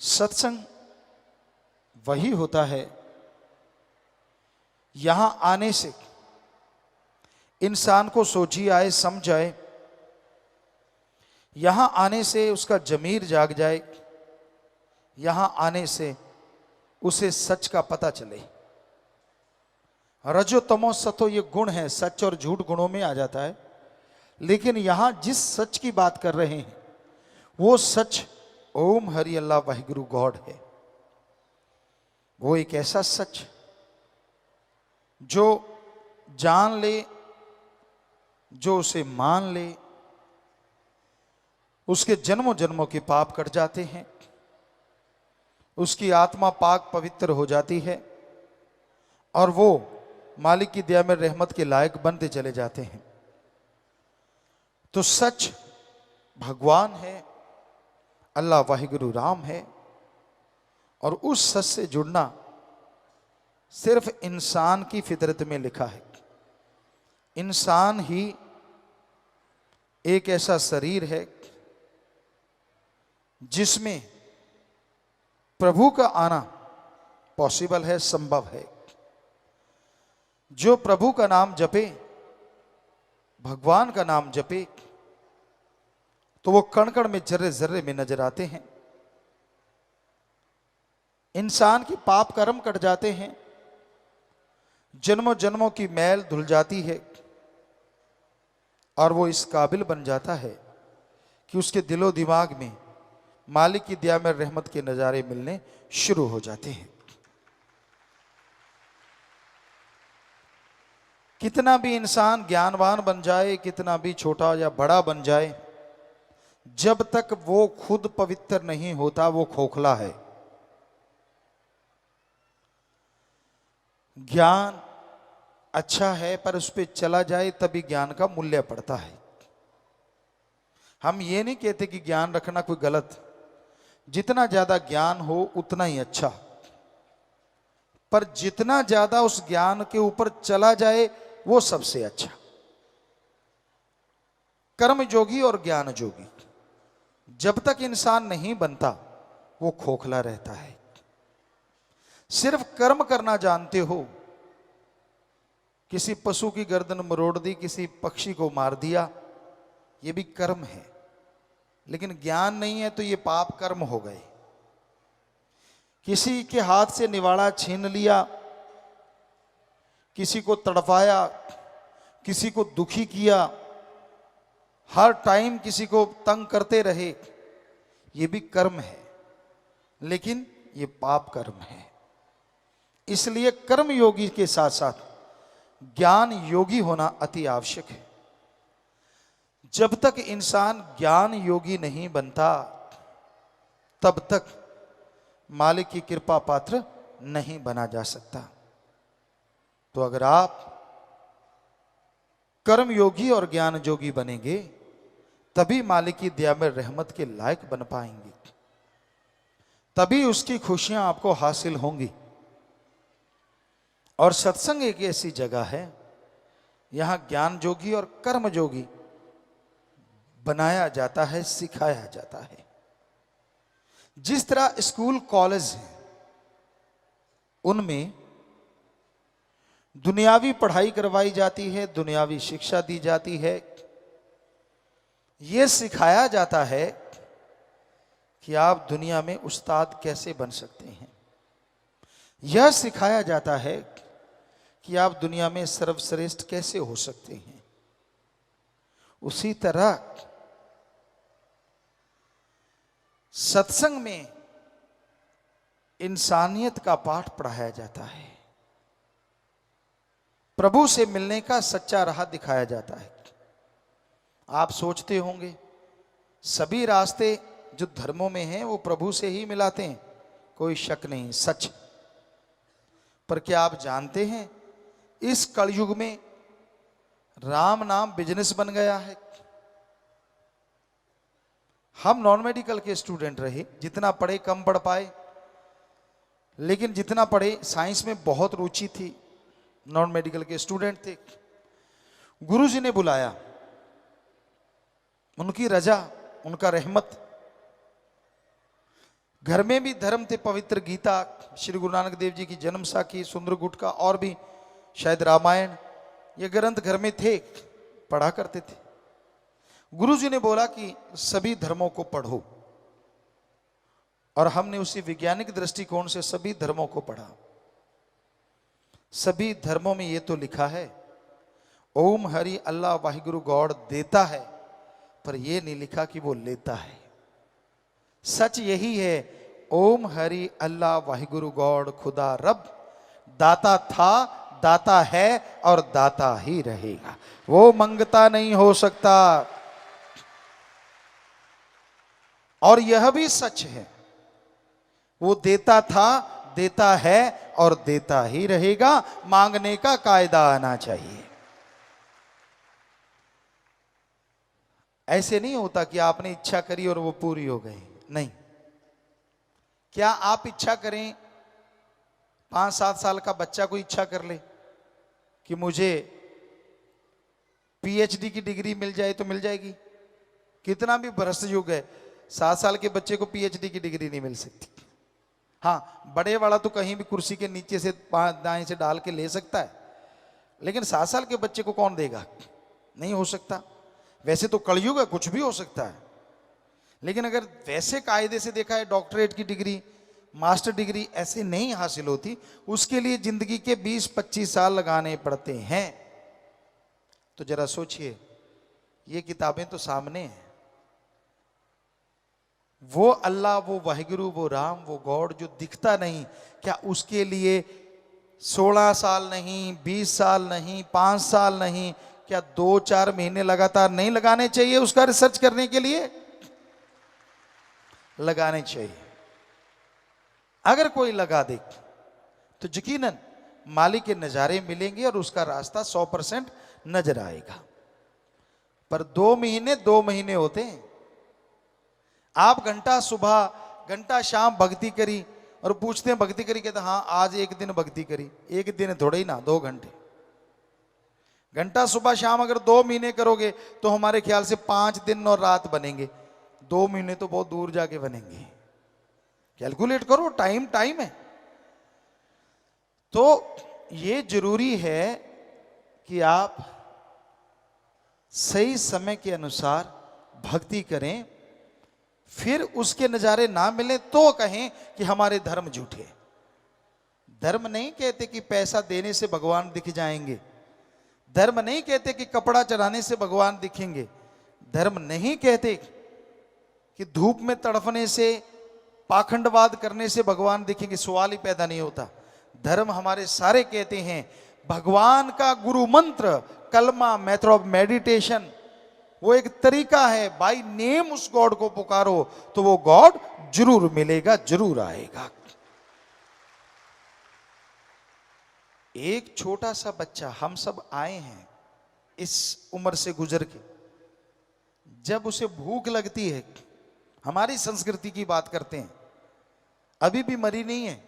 सत्संग वही होता है यहां आने से इंसान को सोची आए, समझ आए, यहां आने से उसका जमीर जाग जाए, यहां आने से उसे सच का पता चले। रजो तमो सतो ये गुण है, सच और झूठ गुणों में आ जाता है। लेकिन यहां जिस सच की बात कर रहे हैं वो सच ओम हरि अल्लाह वाहिगुरु गॉड है। वो एक ऐसा सच जो जान ले, जो उसे मान ले, उसके जन्मों जन्मों के पाप कट जाते हैं, उसकी आत्मा पाक पवित्र हो जाती है और वो मालिक की दया में रहमत के लायक बनते चले जाते हैं। तो सच भगवान है, अल्लाह वाहिगुरु राम है। और उस सच से जुड़ना सिर्फ इंसान की फितरत में लिखा है। इंसान ही एक ऐसा शरीर है जिसमें प्रभु का आना पॉसिबल है, संभव है। जो प्रभु का नाम जपे, भगवान का नाम जपे, तो वो कण कण में, जर्रे जर्रे में नजर आते हैं। इंसान की पाप कर्म कट जाते हैं, जन्मों जन्मों की मैल धुल जाती है और वो इस काबिल बन जाता है कि उसके दिलो दिमाग में मालिक की दया में रहमत के नजारे मिलने शुरू हो जाते हैं। कितना भी इंसान ज्ञानवान बन जाए, कितना भी छोटा या बड़ा बन जाए, जब तक वो खुद पवित्र नहीं होता वो खोखला है। ज्ञान अच्छा है पर उस पर चला जाए तभी ज्ञान का मूल्य पड़ता है। हम ये नहीं कहते कि ज्ञान रखना कोई गलत, जितना ज्यादा ज्ञान हो उतना ही अच्छा, पर जितना ज्यादा उस ज्ञान के ऊपर चला जाए वो सबसे अच्छा। कर्म जोगी और ज्ञान जोगी जब तक इंसान नहीं बनता वो खोखला रहता है। सिर्फ कर्म करना जानते हो, किसी पशु की गर्दन मरोड़ दी, किसी पक्षी को मार दिया, ये भी कर्म है। लेकिन ज्ञान नहीं है तो ये पाप कर्म हो गए। किसी के हाथ से निवाड़ा छीन लिया, किसी को तड़पाया, किसी को दुखी किया, हर टाइम किसी को तंग करते रहे, ये भी कर्म है, लेकिन ये पाप कर्म है। इसलिए कर्म योगी के साथ साथ ज्ञान योगी होना अति आवश्यक है। जब तक इंसान ज्ञान योगी नहीं बनता तब तक मालिक की कृपा पात्र नहीं बना जा सकता। तो अगर आप कर्म योगी और ज्ञान योगी बनेंगे तभी मालिक की दया में रहमत के लायक बन पाएंगे, तभी उसकी खुशियां आपको हासिल होंगी। और सत्संग एक ऐसी जगह है यहां ज्ञान जोगी और कर्म जोगी बनाया जाता है, सिखाया जाता है। जिस तरह स्कूल कॉलेज हैं उनमें दुनियावी पढ़ाई करवाई जाती है, दुनियावी शिक्षा दी जाती है, यह सिखाया जाता है कि आप दुनिया में उस्ताद कैसे बन सकते हैं। यह सिखाया जाता है कि आप दुनिया में सर्वश्रेष्ठ कैसे हो सकते हैं। उसी तरह सत्संग में इंसानियत का पाठ पढ़ाया जाता है, प्रभु से मिलने का सच्चा राह दिखाया जाता है। आप सोचते होंगे सभी रास्ते जो धर्मों में हैं वो प्रभु से ही मिलाते हैं, कोई शक नहीं, सच। पर क्या आप जानते हैं इस कलयुग में राम नाम बिजनेस बन गया है। हम नॉन मेडिकल के स्टूडेंट रहे, जितना पढ़े कम पढ़ पाए, लेकिन जितना पढ़े साइंस में बहुत रुचि थी। नॉन मेडिकल के स्टूडेंट थे, गुरुजी ने बुलाया, उनकी रजा, उनका रहमत, घर में भी धर्म थे, पवित्र गीता, श्री गुरु नानक देव जी की जन्म साखी, सुंदर गुटका और भी शायद रामायण, ये ग्रंथ घर में थे, पढ़ा करते थे। गुरु जी ने बोला कि सभी धर्मों को पढ़ो, और हमने उसी वैज्ञानिक दृष्टिकोण से सभी धर्मों को पढ़ा। सभी धर्मों में ये तो लिखा है ओम हरि अल्लाह वाहिगुरु गॉड देता है, पर यह नहीं लिखा कि वो लेता है। सच यही है, ओम हरि अल्लाह वाहिगुरु गॉड खुदा रब दाता था, दाता है और दाता ही रहेगा, वो मंगता नहीं हो सकता। और यह भी सच है, वो देता था, देता है और देता ही रहेगा, मांगने का कायदा आना चाहिए। ऐसे नहीं होता कि आपने इच्छा करी और वो पूरी हो गई, नहीं। क्या आप इच्छा करें, 5-7 साल का बच्चा कोई इच्छा कर ले कि मुझे पीएचडी की डिग्री मिल जाए तो मिल जाएगी? कितना भी भ्रष्ट युग है, 7 साल के बच्चे को पीएचडी की डिग्री नहीं मिल सकती। हाँ, बड़े वाला तो कहीं भी कुर्सी के नीचे से दाएं से डाल के ले सकता है, लेकिन 7 साल के बच्चे को कौन देगा? नहीं हो सकता। वैसे तो कलयुग है, कुछ भी हो सकता है, लेकिन अगर वैसे कायदे से देखा है, डॉक्टरेट की डिग्री, मास्टर डिग्री ऐसे नहीं हासिल होती, उसके लिए जिंदगी के 20-25 साल लगाने पड़ते हैं। तो जरा सोचिए, ये किताबें तो सामने हैं, वो अल्लाह, वो वाहिगुरु, वो राम, वो गॉड जो दिखता नहीं, क्या उसके लिए 16 साल नहीं, 20 साल नहीं, 5 साल नहीं, क्या 2-4 महीने लगातार नहीं लगाने चाहिए उसका रिसर्च करने के लिए? लगाने चाहिए। अगर कोई लगा दे तो यकीनन मालिक के नजारे मिलेंगे और उसका रास्ता 100% नजर आएगा। पर 2 महीने होते हैं। आप घंटा सुबह घंटा शाम भक्ति करी और पूछते हैं भक्ति करी, कहते हाँ आज एक दिन भक्ति करी। एक दिन थोड़े ही ना, 2 घंटे। घंटा सुबह शाम अगर 2 महीने करोगे तो हमारे ख्याल से 5 दिन और रात बनेंगे। 2 महीने तो बहुत दूर जाके बनेंगे। कैलकुलेट करो, टाइम है। तो ये जरूरी है कि आप सही समय के अनुसार भक्ति करें, फिर उसके नजारे ना मिले तो कहें कि हमारे धर्म झूठे। धर्म नहीं कहते कि पैसा देने से भगवान दिख जाएंगे। धर्म नहीं कहते कि कपड़ा चढ़ाने से भगवान दिखेंगे। धर्म नहीं कहते कि धूप में तड़फने से, पाखंडवाद करने से भगवान दिखेंगे। सवाल ही पैदा नहीं होता। धर्म हमारे सारे कहते हैं भगवान का गुरु मंत्र, कलमा, मेथड ऑफ मेडिटेशन, वो एक तरीका है। बाय नेम उस गॉड को पुकारो तो वो गॉड जरूर मिलेगा, जरूर आएगा। एक छोटा सा बच्चा, हम सब आए हैं इस उम्र से गुजर के, जब उसे भूख लगती है, हमारी संस्कृति की बात करते हैं, अभी भी मरी नहीं है,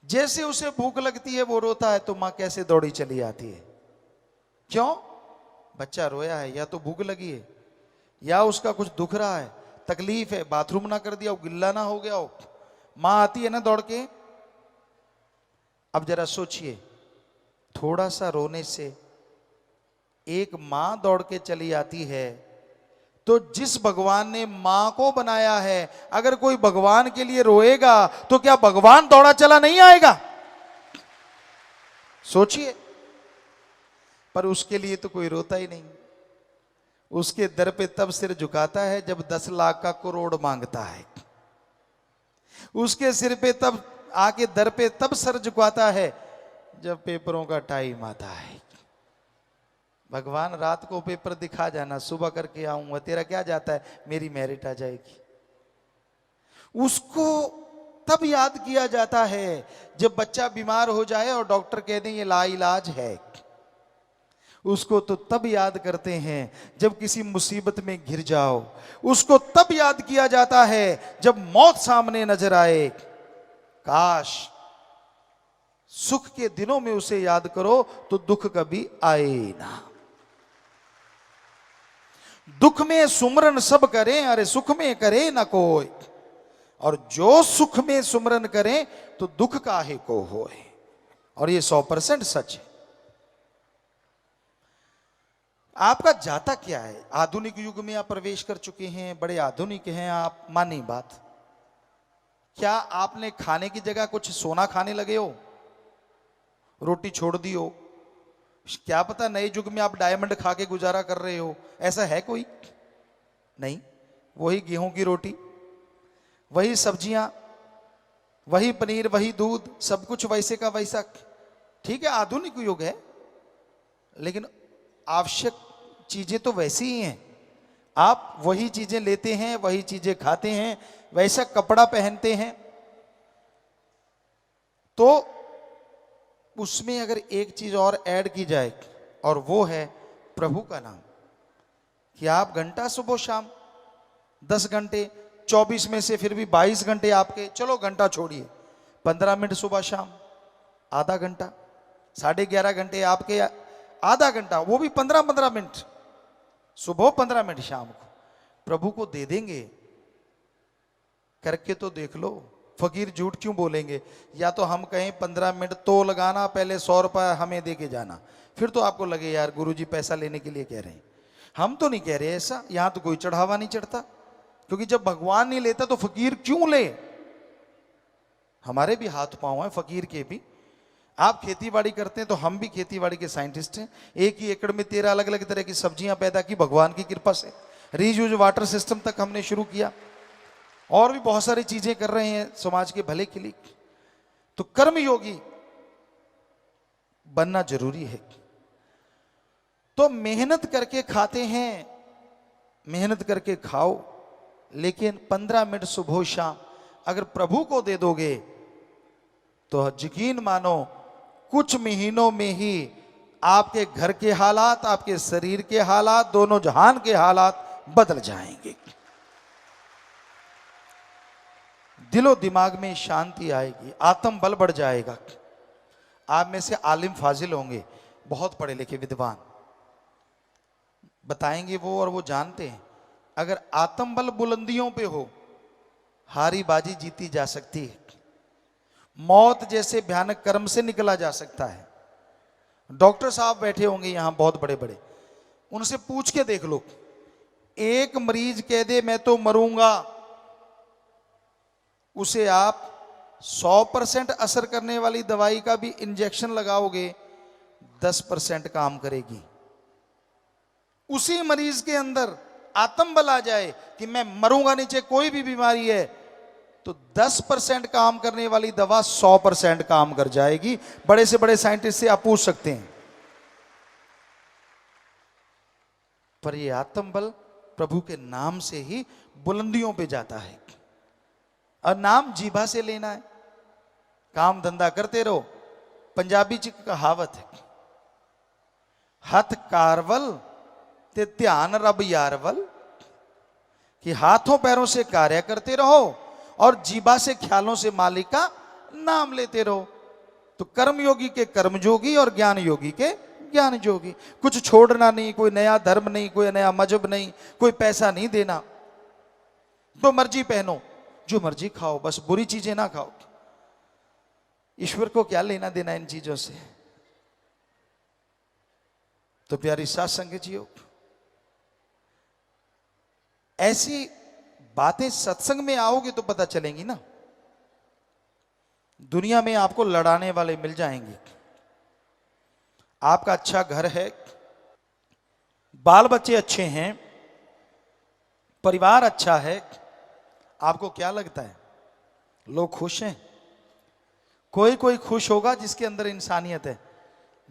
जैसे उसे भूख लगती है वो रोता है तो मां कैसे दौड़ी चली आती है। क्यों? बच्चा रोया है, या तो भूख लगी है, या उसका कुछ दुख रहा है, तकलीफ है, बाथरूम ना कर दिया हो, गिल्ला ना हो गया हो, मां आती है ना दौड़ के। अब जरा सोचिए, थोड़ा सा रोने से एक मां दौड़ के चली आती है, तो जिस भगवान ने मां को बनाया है, अगर कोई भगवान के लिए रोएगा तो क्या भगवान दौड़ा चला नहीं आएगा? सोचिए। पर उसके लिए तो कोई रोता ही नहीं। उसके दर पे तब सिर झुकाता है जब 10 लाख का करोड़ मांगता है। उसके सिर पे तब आके दर पे तब सर झुकाता है जब पेपरों का टाइम आता है। भगवान रात को पेपर दिखा जाना, सुबह करके आऊंगा, तेरा क्या जाता है, मेरी मेरिट आ जाएगी। उसको तब याद किया जाता है जब बच्चा बीमार हो जाए और डॉक्टर कह दें ये लाइलाज है। उसको तो तब याद करते हैं जब किसी मुसीबत में घिर जाओ। उसको तब याद किया जाता है जब मौत सामने नजर आए। काश सुख के दिनों में उसे याद करो तो दुख कभी आए ना। दुख में सुमरन सब करें, अरे सुख में करे ना कोई। और जो सुख में सुमरन करें तो दुख काहे को होए। और ये 100% सच है। आपका जाता क्या है? आधुनिक युग में आप प्रवेश कर चुके हैं, बड़े आधुनिक हैं आप, मानी बात। क्या आपने खाने की जगह कुछ सोना खाने लगे हो? रोटी छोड़ दी हो? क्या पता नए युग में आप डायमंड खा के गुजारा कर रहे हो? ऐसा है कोई? नहीं। वही गेहूं की रोटी, वही सब्जियां, वही पनीर, वही दूध, सब कुछ वैसे का वैसा। ठीक है, आधुनिक युग है, लेकिन आवश्यक चीजें तो वैसी ही हैं। आप वही चीजें लेते हैं, वही चीजें खाते हैं, वैसा कपड़ा पहनते हैं। तो उसमें अगर एक चीज और ऐड की जाए, और वो है प्रभु का नाम, कि आप घंटा सुबह शाम 10 घंटे, 24 में से फिर भी 22 घंटे आपके, चलो घंटा छोड़िए, 15 मिनट सुबह शाम, आधा घंटा, 11.5 घंटे आपके, आधा घंटा, वो भी 15-15 मिनट सुबह, 15 मिनट शाम को प्रभु को दे देंगे। करके तो देख लो। फकीर झूठ क्यों बोलेंगे? या तो हम कहें 15 मिनट तो लगाना, पहले 100 रुपया हमें दे के जाना, फिर तो आपको लगे यार गुरुजी पैसा लेने के लिए कह रहे हैं। हम तो नहीं कह रहे ऐसा, यहां तो कोई चढ़ावा नहीं चढ़ता, क्योंकि जब भगवान नहीं लेता तो फकीर क्यों ले? हमारे भी हाथ पांव हैं फकीर के भी। आप खेती बाड़ी करते हैं तो हम भी खेती बाड़ी के साइंटिस्ट हैं। एक ही एकड़ में 13 अलग अलग तरह की सब्जियां पैदा की भगवान की कृपा से। रीयूज वाटर सिस्टम तक हमने शुरू किया, और भी बहुत सारी चीजें कर रहे हैं समाज के भले के लिए। तो कर्मयोगी बनना जरूरी है। तो मेहनत करके खाते हैं, मेहनत करके खाओ, लेकिन 15 मिनट सुबह शाम अगर प्रभु को दे दोगे तो यकीन मानो कुछ महीनों में ही आपके घर के हालात, आपके शरीर के हालात, दोनों जहान के हालात बदल जाएंगे। दिलो दिमाग में शांति आएगी, आत्म बल बढ़ जाएगा। आप में से आलिम फाजिल होंगे, बहुत पढ़े लिखे विद्वान, बताएंगे वो, और वो जानते हैं अगर आत्म बल बुलंदियों पे हो, हारी बाजी जीती जा सकती है। मौत जैसे भयानक कर्म से निकला जा सकता है। डॉक्टर साहब बैठे होंगे यहां बहुत बड़े बड़े, उनसे पूछ के देख लो, एक मरीज कह दे मैं तो मरूंगा, उसे आप 100% असर करने वाली दवाई का भी इंजेक्शन लगाओगे, 10% काम करेगी। उसी मरीज के अंदर आत्म बल आ जाए कि मैं मरूंगा नहीं, चाहे कोई भी बीमारी है, तो 10% काम करने वाली दवा 100% काम कर जाएगी। बड़े से बड़े साइंटिस्ट से आप पूछ सकते हैं। पर ये आत्म बल प्रभु के नाम से ही बुलंदियों पे जाता है। और नाम जीभा से लेना है, काम धंधा करते रहो। पंजाबी च कहावत है, हथ कारवल ते ध्यान रब यारवल, कि हाथों पैरों से कार्य करते रहो और जीभा से ख्यालों से मालिक का नाम लेते रहो। तो कर्म योगी के कर्म जोगी और ज्ञान योगी के ज्ञान जोगी। कुछ छोड़ना नहीं, कोई नया धर्म नहीं, कोई नया मजहब नहीं, कोई पैसा नहीं देना। तो मर्जी पहनो, जो मर्जी खाओ, बस बुरी चीजें ना खाओ। ईश्वर को क्या लेना देना इन चीजों से? तो प्यारी साथ संगत जियो, ऐसी बातें सत्संग में आओगे तो पता चलेंगी ना। दुनिया में आपको लड़ाने वाले मिल जाएंगे। आपका अच्छा घर है, बाल बच्चे अच्छे हैं, परिवार अच्छा है, आपको क्या लगता है लोग खुश हैं? कोई कोई खुश होगा जिसके अंदर इंसानियत है।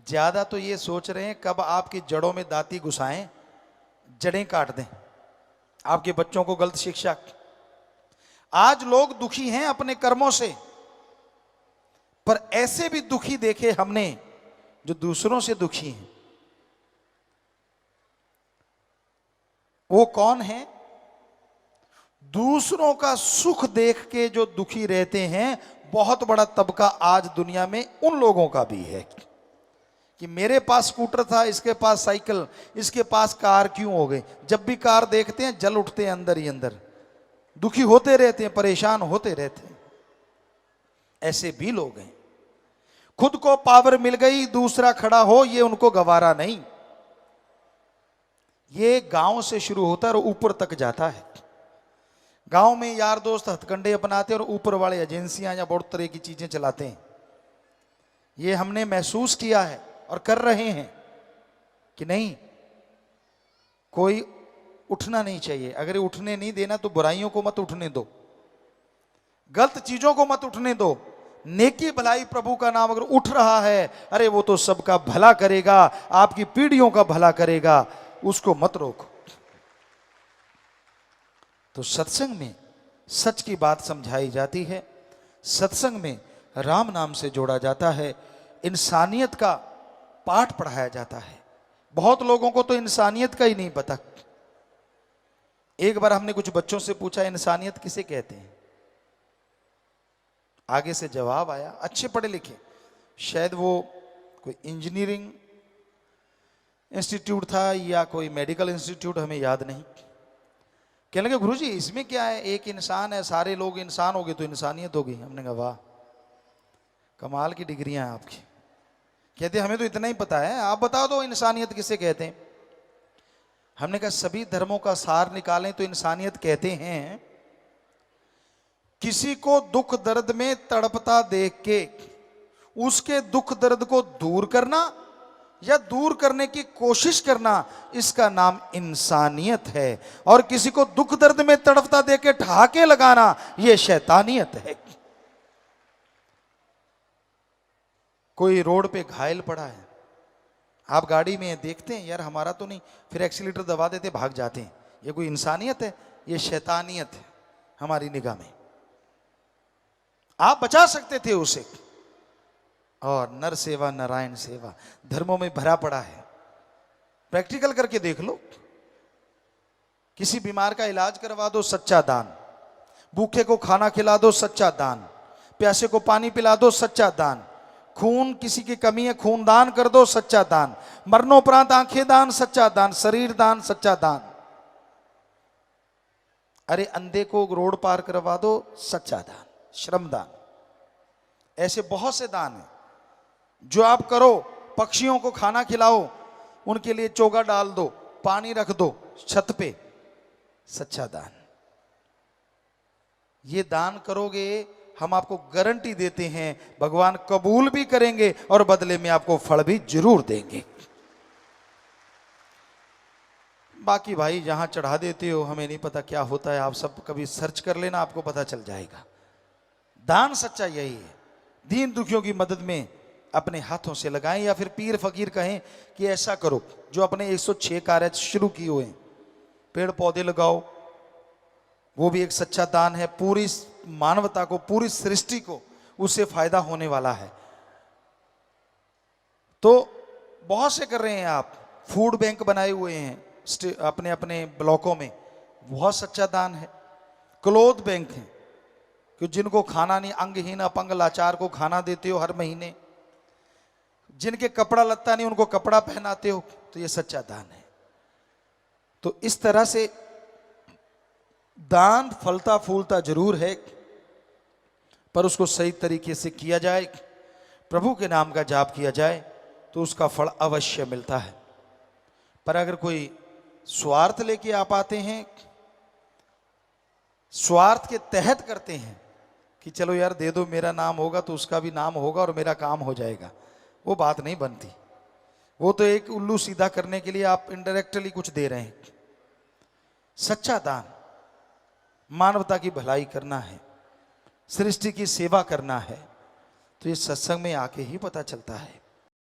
ज्यादा तो ये सोच रहे हैं कब आपकी जड़ों में दाती घुसाएं, जड़ें काट दें, आपके बच्चों को गलत शिक्षा। आज लोग दुखी हैं अपने कर्मों से, पर ऐसे भी दुखी देखे हमने जो दूसरों से दुखी हैं। वो कौन है? दूसरों का सुख देख के जो दुखी रहते हैं, बहुत बड़ा तबका आज दुनिया में उन लोगों का भी है कि मेरे पास स्कूटर था, इसके पास साइकिल, इसके पास कार क्यों हो गई। जब भी कार देखते हैं जल उठते हैं अंदर ही अंदर। दुखी होते रहते हैं, परेशान होते रहते हैं। ऐसे भी लोग हैं, खुद को पावर मिल गई, दूसरा खड़ा हो ये उनको गवारा नहीं। ये गांव से शुरू होता है और ऊपर तक जाता है। गांव में यार दोस्त हथकंडे अपनाते हैं और ऊपर वाले एजेंसियां या बहुत तरह की चीजें चलाते हैं। ये हमने महसूस किया है और कर रहे हैं कि नहीं, कोई उठना नहीं चाहिए। अगर उठने नहीं देना तो बुराइयों को मत उठने दो, गलत चीजों को मत उठने दो। नेकी भलाई प्रभु का नाम अगर उठ रहा है, अरे वो तो सबका भला करेगा, आपकी पीढ़ियों का भला करेगा, उसको मत रोको। तो सत्संग में सच की बात समझाई जाती है, सत्संग में राम नाम से जोड़ा जाता है, इंसानियत का पाठ पढ़ाया जाता है। बहुत लोगों को तो इंसानियत का ही नहीं पता। एक बार हमने कुछ बच्चों से पूछा, इंसानियत किसे कहते हैं? आगे से जवाब आया, अच्छे पढ़े लिखे, शायद वो कोई इंजीनियरिंग इंस्टीट्यूट था या कोई मेडिकल इंस्टीट्यूट, हमें याद नहीं। कहने लगे गुरुजी इसमें क्या है, एक इंसान है, सारे लोग इंसान हो गए तो इंसानियत होगी। हमने कहा वाह, कमाल की डिग्रियां हैं आपकी। कहते हमें तो इतना ही पता है, आप बता दो इंसानियत किसे कहते हैं। हमने कहा सभी धर्मों का सार निकालें तो इंसानियत कहते हैं किसी को दुख दर्द में तड़पता देख के उसके दुख दर्द को दूर करना या दूर करने की कोशिश करना, इसका नाम इंसानियत है। और किसी को दुख दर्द में तड़पता देख के ठहाके लगाना, यह शैतानियत है। कोई रोड पे घायल पड़ा है, आप गाड़ी में देखते हैं यार हमारा तो नहीं, फिर एक्सीलेटर दबा देते भाग जाते हैं। ये कोई इंसानियत है? ये शैतानियत है हमारी निगाह में। आप बचा सकते थे उसे। और नर सेवा नारायण सेवा धर्मों में भरा पड़ा है, प्रैक्टिकल करके देख लो। किसी बीमार का इलाज करवा दो, सच्चा दान। भूखे को खाना खिला दो, सच्चा दान। प्यासे को पानी पिला दो, सच्चा दान। खून किसी की कमी है, खून दान कर दो, सच्चा दान। मरणोपरांत आंखें दान, सच्चा दान। शरीर दान, सच्चा दान। अरे अंधे को रोड पार करवा दो, सच्चा दान, श्रम दान। ऐसे बहुत से दान हैं जो आप करो। पक्षियों को खाना खिलाओ, उनके लिए चोगा डाल दो, पानी रख दो छत पे, सच्चा दान। ये दान करोगे, हम आपको गारंटी देते हैं भगवान कबूल भी करेंगे और बदले में आपको फल भी जरूर देंगे। बाकी भाई जहां चढ़ा देते हो हमें नहीं पता क्या होता है, आप सब कभी सर्च कर लेना, आपको पता चल जाएगा। दान सच्चा यही है। दीन दुखियों की मदद में अपने हाथों से लगाएं, या फिर पीर फकीर कहें कि ऐसा करो, जो अपने 106 कार्य शुरू किए हुए हैं। पेड़ पौधे लगाओ, वो भी एक सच्चा दान है। पूरी मानवता को, पूरी सृष्टि को उससे फायदा होने वाला है। तो बहुत से कर रहे हैं आप। फूड बैंक बनाए हुए हैं अपने अपने ब्लॉकों में, बहुत सच्चा दान है। क्लोथ बैंक है कि जिनको खाना नहीं, अंगहीन अपंग लाचार को खाना देते हो हर महीने। जिनके कपड़ा लत्ता नहीं उनको कपड़ा पहनाते हो, तो ये सच्चा दान है। तो इस तरह से दान फलता फूलता जरूर है, पर उसको सही तरीके से किया जाए, प्रभु के नाम का जाप किया जाए तो उसका फल अवश्य मिलता है। पर अगर कोई स्वार्थ लेके आप आते हैं, स्वार्थ के तहत करते हैं कि चलो यार दे दो, मेरा नाम होगा तो उसका भी नाम होगा और मेरा काम हो जाएगा, वो बात नहीं बनती। वो तो एक उल्लू सीधा करने के लिए आप इनडायरेक्टली कुछ दे रहे हैं। सच्चा दान मानवता की भलाई करना है, सृष्टि की सेवा करना है, तो ये सत्संग में आके ही पता चलता है।